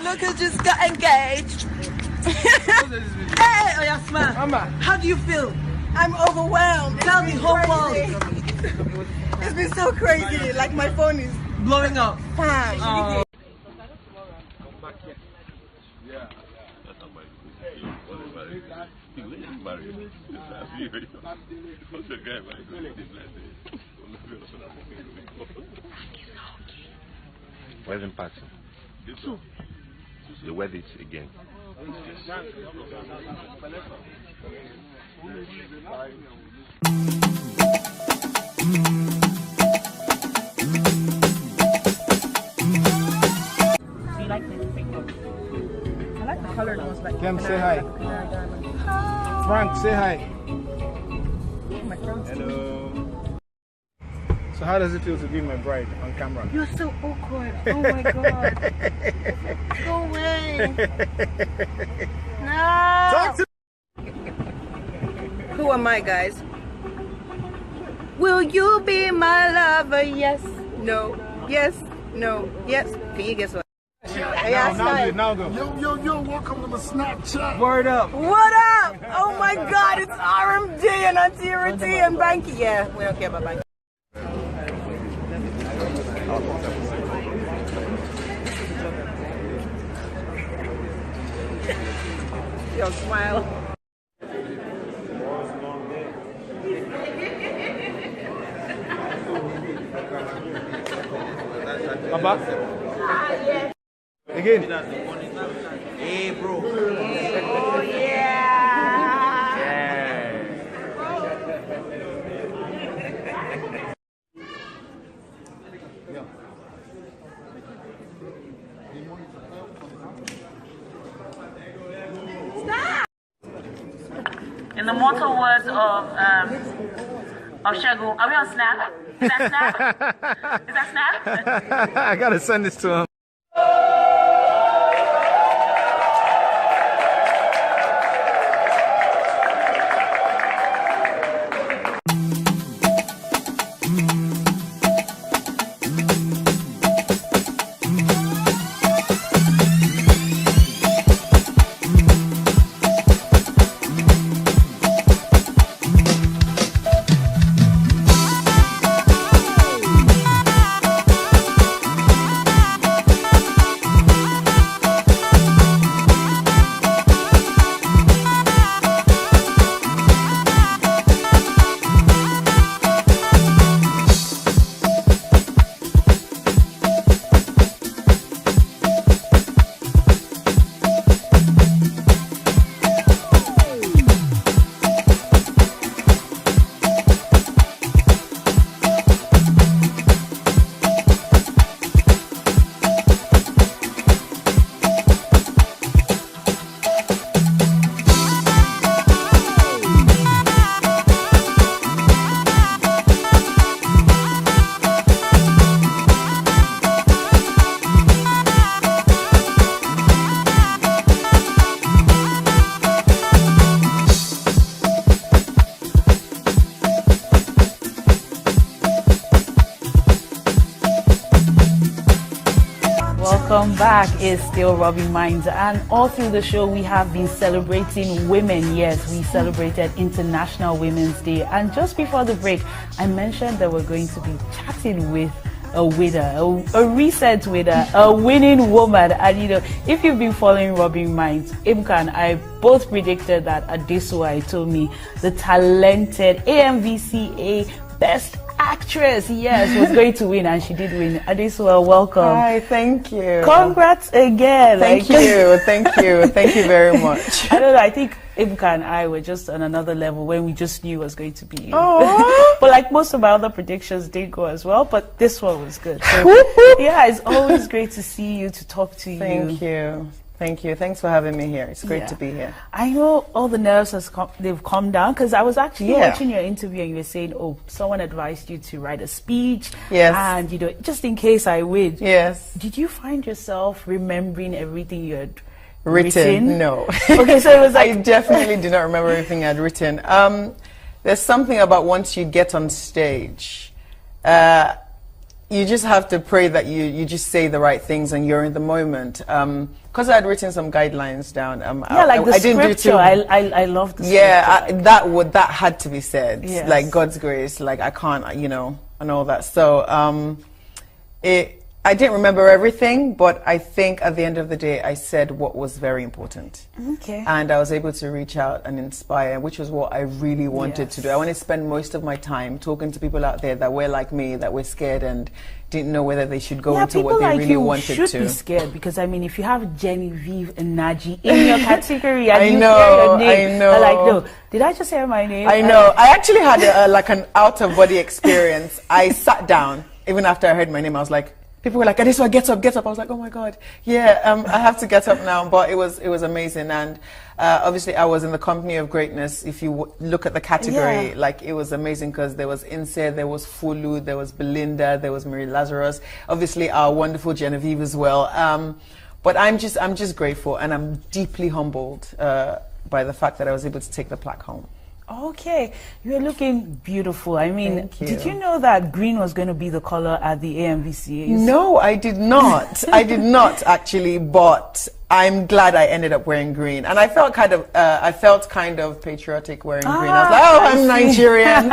Look who just got engaged. Hey, Oyasma. Mama. How do you feel? I'm overwhelmed. Tell the whole world. It's been so crazy. Like my phone is Blowing up. bam. Wedding party. The wedding again. Do you like this? I like the color. It was like. Kim, say hi. Frank, say hi. Hello. So how does it feel to be my bride on camera? You're so awkward. Oh my god. Go away. No. Talk to Who am I, guys? Will you be my lover? Yes. No. Yes. No. Yes. Can you guess what? now go. Yo, welcome to the Snapchat. Word up. What up? Oh my god, it's RMD and Auntie and Banky. Yeah, we don't care about Banky. Yo, smile. Papa? Again. Hey, bro. Oh yeah. In the mortal words of Shagun, are we on Snap? Is that Snap? Is that Snap? I gotta send this to him. Welcome back. It's still Rubbing Minds, and all through the show we have been celebrating women. Yes, we celebrated International Women's Day, and just before the break I mentioned that we're going to be chatting with a winner, a recent winner, a winning woman. And you know, if you've been following Rubbing Minds, Imka and I both predicted that Adesua Etomi, the talented AMVCA Best Actress, yes, was going to win, and she did win. Adesua, welcome. Hi, thank you. Congrats again. Thank you, thank you very much. I don't know, I think Imka and I were just on another level when we just knew it was going to be you. Oh. But like most of my other predictions did go as well, but this one was good. So, yeah, it's always great to see you, to talk to you. Thank you. Thank you. Thanks for having me here. It's great Yeah. to be here. I know all the nerves they've calmed down, because I was actually watching your interview and you were saying, oh, someone advised you to write a speech. Yes. And, you know, just in case I win. Yes. Did you find yourself remembering everything you had Written? No. Okay, so it was like... I definitely do not remember everything I'd written. There's something about once you get on stage, you just have to pray that you just say the right things and you're in the moment. Because I had written some guidelines down. like the I didn't do scripture. I love the scripture. Yeah, that had to be said. Yes. Like God's grace, like I can't, you know, and all that. So I didn't remember everything, but I think at the end of the day, I said what was very important. Okay. And I was able to reach out and inspire, which was what I really wanted to do. I want to spend most of my time talking to people out there that were like me, that were scared and didn't know whether they should go into what they really wanted to. People like you should be scared, because I mean, if you have Genevieve and Naji in your category and I you know, hear your name, I know. they're like, no, did I just hear my name? I know. I actually had like an out-of-body experience. I sat down, even after I heard my name, I was like, people were like, Adesua, get up, get up. I was like, oh my God, yeah, I have to get up now. But it was amazing. And obviously I was in the company of greatness. If you look at the category, like it was amazing, because there was Inse, there was Fulu, there was Belinda, there was Marie Lazarus, obviously our wonderful Genevieve as well. But I'm just grateful, and I'm deeply humbled by the fact that I was able to take the plaque home. Okay, you're looking beautiful. I mean, Thank you. Did you know that green was going to be the color at the AMVCAs? No, I did not. I did not actually, but I'm glad I ended up wearing green, and I felt kind of patriotic wearing green. I was like, oh, I'm Nigerian.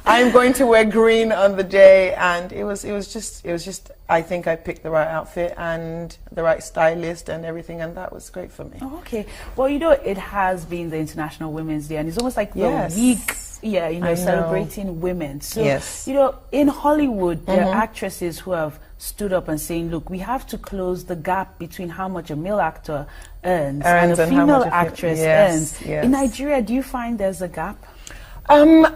I'm going to wear green on the day, and it was just. I think I picked the right outfit and the right stylist and everything, and that was great for me. Okay, well, you know, it has been the International Women's Day, and it's almost like the week. Yeah, you know, celebrating women. So, you know, in Hollywood, there are actresses who have stood up and saying, look, we have to close the gap between how much a male actor earns and a female actress earns. Yes. In Nigeria, do you find there's a gap? I'm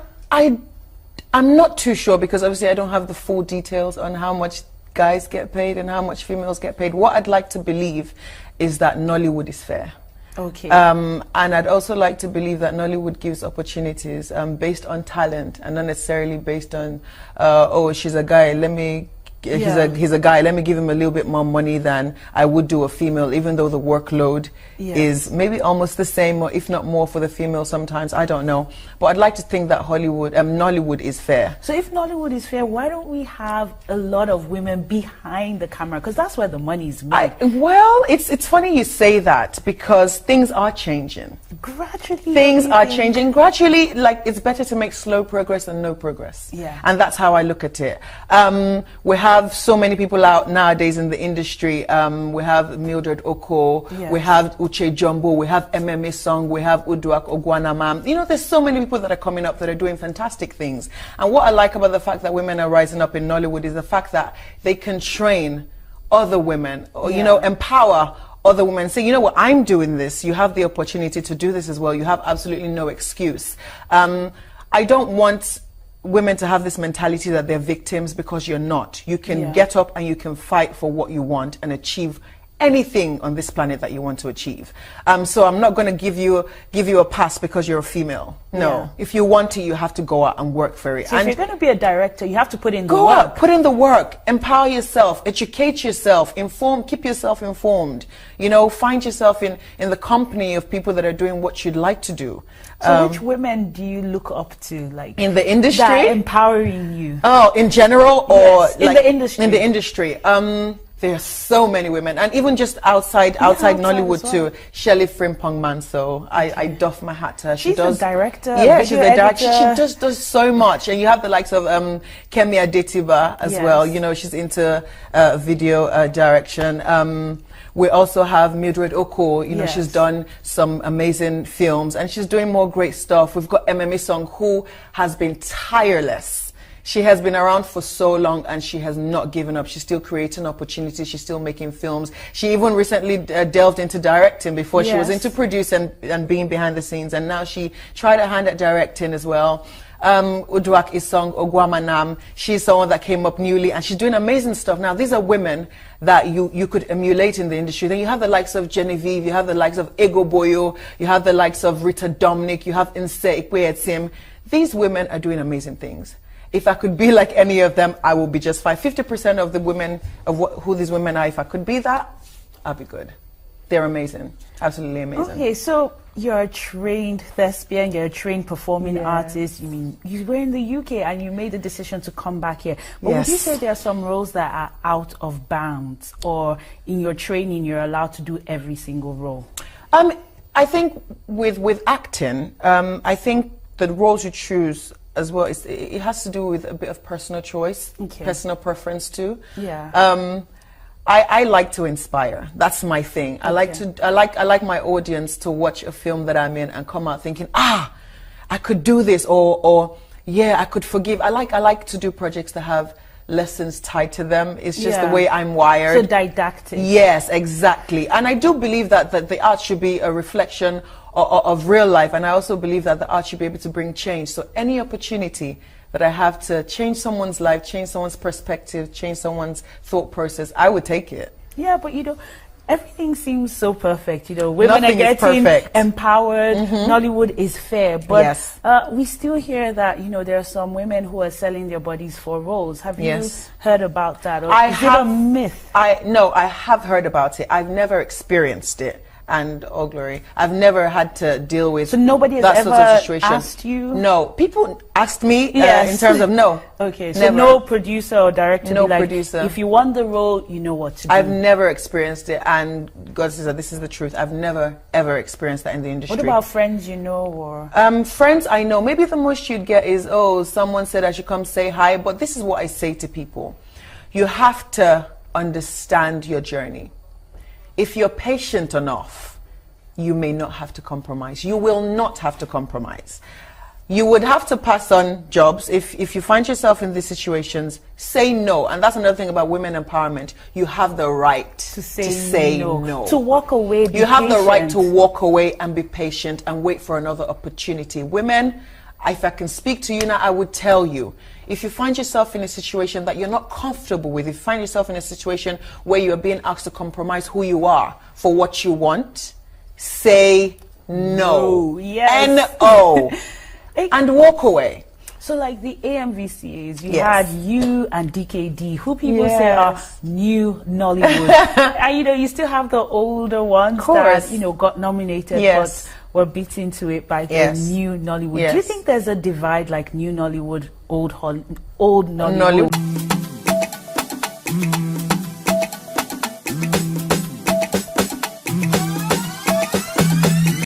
not too sure, because obviously I don't have the full details on how much guys get paid and how much females get paid. What I'd like to believe is that Nollywood is fair. Okay. And I'd also like to believe that Nollywood gives opportunities based on talent, and not necessarily based on, oh, she's a guy, let me, he's a guy, let me give him a little bit more money than I would do a female, even though the workload is maybe almost the same, or if not more for the female sometimes, I don't know. But I'd like to think that Nollywood is fair. So if Nollywood is fair, why don't we have a lot of women behind the camera? Because that's where the money is made. Well, it's funny you say that, because things are changing. Gradually. Things are changing gradually. Like, it's better to make slow progress than no progress. Yeah. And that's how I look at it. We have so many people out nowadays in the industry. We have Mildred Oko, we have Uche Jumbo, we have MMA Song, we have Uduak Ogwanamam. You know, there's so many people that are coming up that are doing fantastic things. And what I like about the fact that women are rising up in Nollywood is the fact that they can train other women, or, you know, empower other women. Say, you know what, I'm doing this. You have the opportunity to do this as well. You have absolutely no excuse. I don't want women to have this mentality that they're victims, because you're not. You can get up and you can fight for what you want and achieve anything on this planet that you want to achieve. So I'm not going to give you a pass because you're a female. No. If you want to, you have to go out and work for it. So if you're going to be a director, you have to put in the work. Go out, put in the work, empower yourself, educate yourself, keep yourself informed. You know, find yourself in the company of people that are doing what you'd like to do. So which women do you look up to, like, in the industry? That are empowering you? Oh, in general, or in the industry? In the industry. There are so many women, and even just outside Nollywood too. Shelley Frimpong Manso, I doff my hat to her. She's a director. Yeah, she's a director. She just does so much. And you have the likes of Kemi Adetiba as well. You know, she's into video direction. We also have Mildred Oko, you know, she's done some amazing films, and she's doing more great stuff. We've got MMA Song, who has been tireless. She has been around for so long and she has not given up. She's still creating opportunities. She's still making films. She even recently delved into directing. Before she was into producing and being behind the scenes, and now she tried her hand at directing as well. Uduak is song Ogwamanam. She's someone that came up newly and she's doing amazing stuff. Now, these are women that you could emulate in the industry. Then you have the likes of Genevieve, you have the likes of Ego Boyo, you have the likes of Rita Dominic, you have Inse Ikweetsim. These women are doing amazing things. If I could be like any of them, I will be just fine. 50% of the women, who these women are, if I could be that, I'll be good. They're amazing. Absolutely amazing. Okay, so you're a trained thespian, you're a trained performing artist. You mean you were in the UK and you made the decision to come back here. But would you say there are some roles that are out of bounds, or in your training you're allowed to do every single role? I think with acting, I think the roles you choose as well, it has to do with a bit of personal choice, personal preference too. Yeah. I like to inspire. That's my thing. I like my audience to watch a film that I'm in and come out thinking, I could do this, or yeah, I could forgive. I like to do projects that have lessons tied to them. It's just the way I'm wired. So didactic. Yes, exactly. And I do believe that the art should be a reflection of real life, and I also believe that the art should be able to bring change. So any opportunity that I have to change someone's life, change someone's perspective, change someone's thought process, I would take it. Yeah, but you know, everything seems so perfect. You know, women are getting empowered. Nollywood is fair, but we still hear that, you know, there are some women who are selling their bodies for roles. Have you heard about that? Or is it a myth? No, I have heard about it. I've never experienced it. And oh glory, I've never had to deal with so nobody has that ever sort of situation. Asked you? No, people asked me in terms of no. Okay, so never. No producer or director. No like, producer. If you want the role, you know what to do. I've never experienced it, and God says that this is the truth. I've never ever experienced that in the industry. What about friends you know, or? Friends I know. Maybe the most you'd get is, oh, someone said I should come say hi. But this is what I say to people: you have to understand your journey. If you're patient enough, you may not have to compromise. You will not have to compromise. You would have to pass on jobs. If you find yourself in these situations, say no. And that's another thing about women empowerment. You have the right to say no. To walk away, You have the right to walk away and be patient and wait for another opportunity. Women, if I can speak to you now, I would tell you, if you find yourself in a situation that you're not comfortable with, if you find yourself in a situation where you're being asked to compromise who you are for what you want, say no. N-O. And walk away. So like the AMVCAs, you had you and DKD, who people say are new Nollywood. And you know, you still have the older ones that, you know, got nominated but were beaten to it by the new Nollywood. Do you think there's a divide like new Nollywood, old Nollywood?